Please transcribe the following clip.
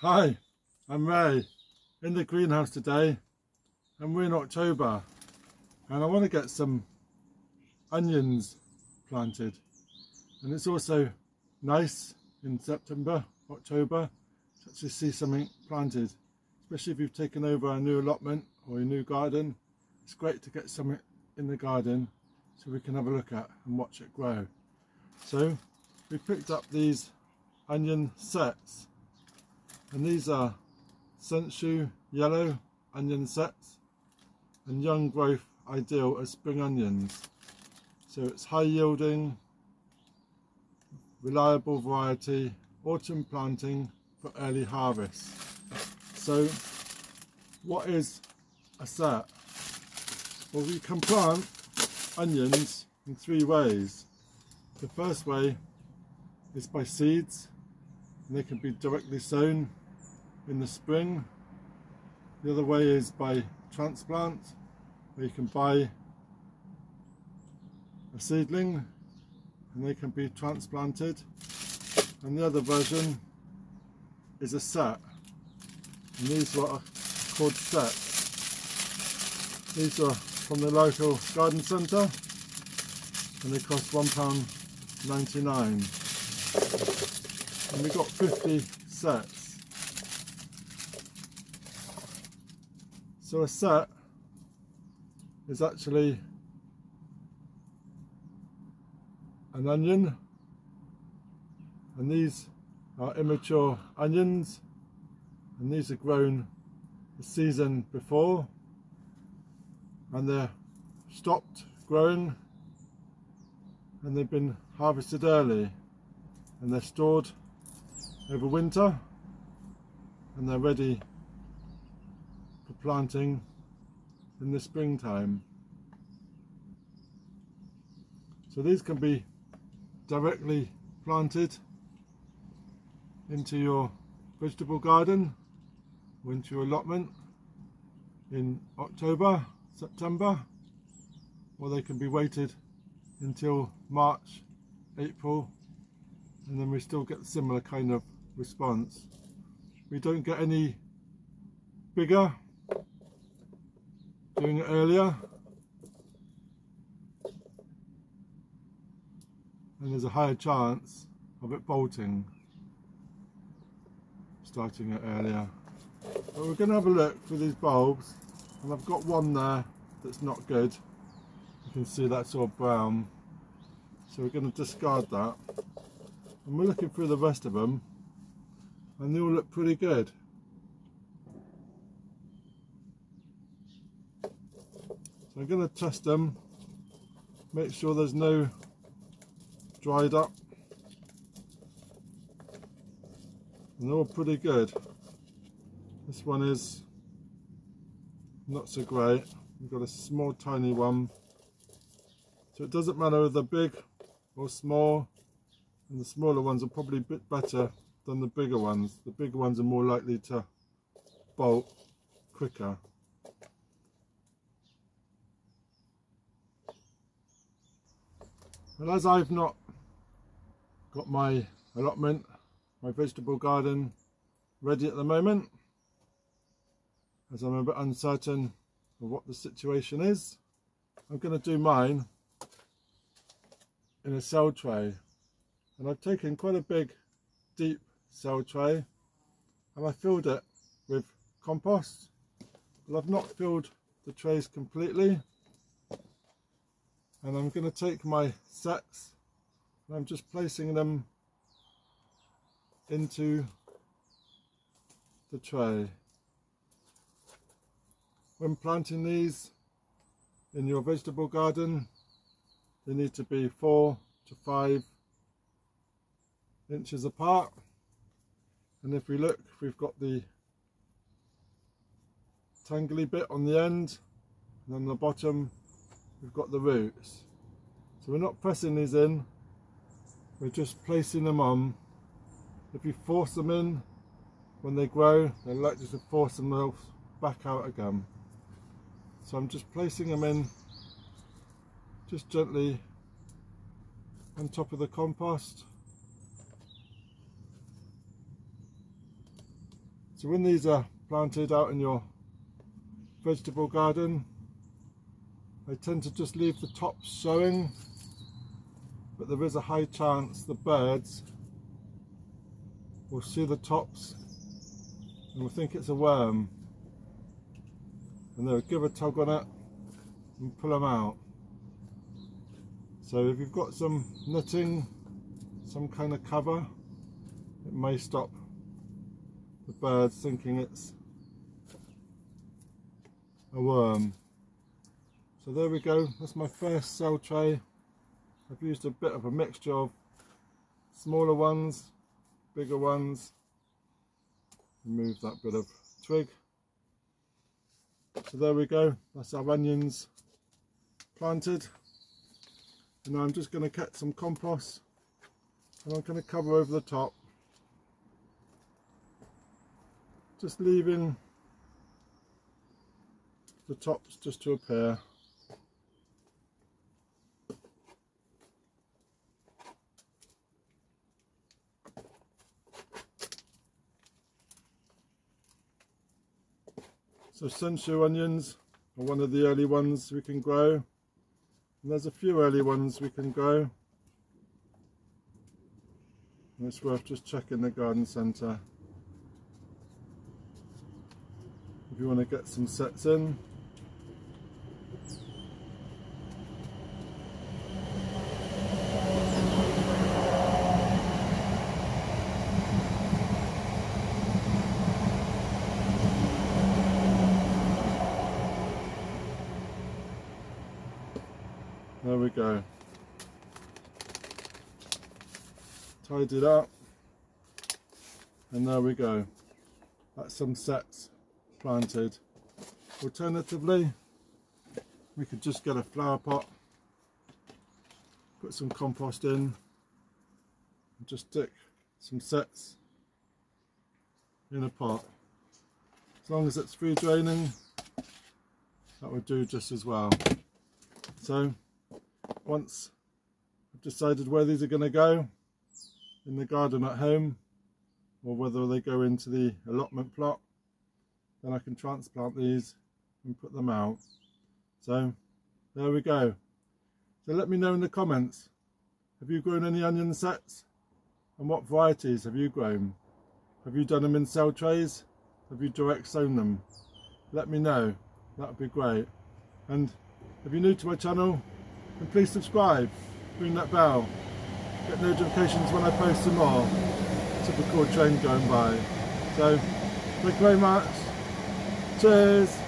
Hi, I'm Ray in the greenhouse today, and we're in October, and I want to get some onions planted. And it's also nice in September, October to actually see something planted, especially if you've taken over a new allotment or a new garden. It's great to get something in the garden so we can have a look at and watch it grow. So we picked up these onion sets, and these are Sensu yellow onion sets and young growth, ideal as spring onions. So it's high yielding, reliable variety, autumn planting for early harvest. So what is a set? Well, we can plant onions in three ways. The first way is by seeds, and they can be directly sown in the spring. The other way is by transplant, where you can buy a seedling and they can be transplanted. And the other version is a set, and these are called sets. These are from the local garden centre and they cost £1.99, and we got 50 sets. So a set is actually an onion, and these are immature onions, and these are grown the season before, and they're stopped growing and they've been harvested early, and they're stored over winter and they're ready for planting in the springtime. So these can be directly planted into your vegetable garden or into your allotment in October, September, or they can be waited until March, April, and then we still get a similar kind of response. We don't get any bigger doing it earlier, and there's a higher chance of it bolting starting it earlier. But we're going to have a look for these bulbs, and I've got one there that's not good. You can see that's all brown, so we're going to discard that, and we're looking through the rest of them and they all look pretty good. So I'm going to test them, make sure there's no dried up, and they're all pretty good. This one is not so great. We've got a small tiny one, so it doesn't matter if they're big or small, and the smaller ones are probably a bit better than the bigger ones. The bigger ones are more likely to bolt quicker. And as I've not got my allotment, my vegetable garden ready at the moment, as I'm a bit uncertain of what the situation is, I'm going to do mine in a cell tray. And I've taken quite a big deep cell tray and I filled it with compost, but I've not filled the trays completely. And I'm going to take my sets and I'm just placing them into the tray. When planting these in your vegetable garden, they need to be 4 to 5 inches apart. And if we look, we've got the tangly bit on the end, and on the bottom we've got the roots. So we're not pressing these in, we're just placing them on. If you force them in when they grow, they're likely to force themselves back out again. So I'm just placing them in just gently on top of the compost. So when these are planted out in your vegetable garden, I tend to just leave the tops showing, but there is a high chance the birds will see the tops and will think it's a worm, and they'll give a tug on it and pull them out. So if you've got some netting, some kind of cover, it may stop the birds thinking it's a worm. So there we go, that's my first cell tray. I've used a bit of a mixture of smaller ones, bigger ones. Remove that bit of twig. So there we go, that's our onions planted. And now I'm just going to get some compost and I'm going to cover over the top, just leaving the tops just to appear. So sunshine onions are one of the early ones we can grow, and there's a few early ones we can grow, and it's worth just checking the garden centre if you want to get some sets in. There we go. Tied it up, and there we go. That's some sets planted. Alternatively, we could just get a flower pot, put some compost in, and just stick some sets in a pot. As long as it's free draining, that would do just as well. So once I've decided where these are going to go in the garden at home, or whether they go into the allotment plot, then I can transplant these and put them out. So there we go. So let me know in the comments, have you grown any onion sets, and what varieties have you grown? Have you done them in cell trays? Have you direct sown them? Let me know, that would be great. And if you're new to my channel, then please subscribe, ring that bell, get notifications when I post some more. Typical train going by. So thank you very much. Cheers.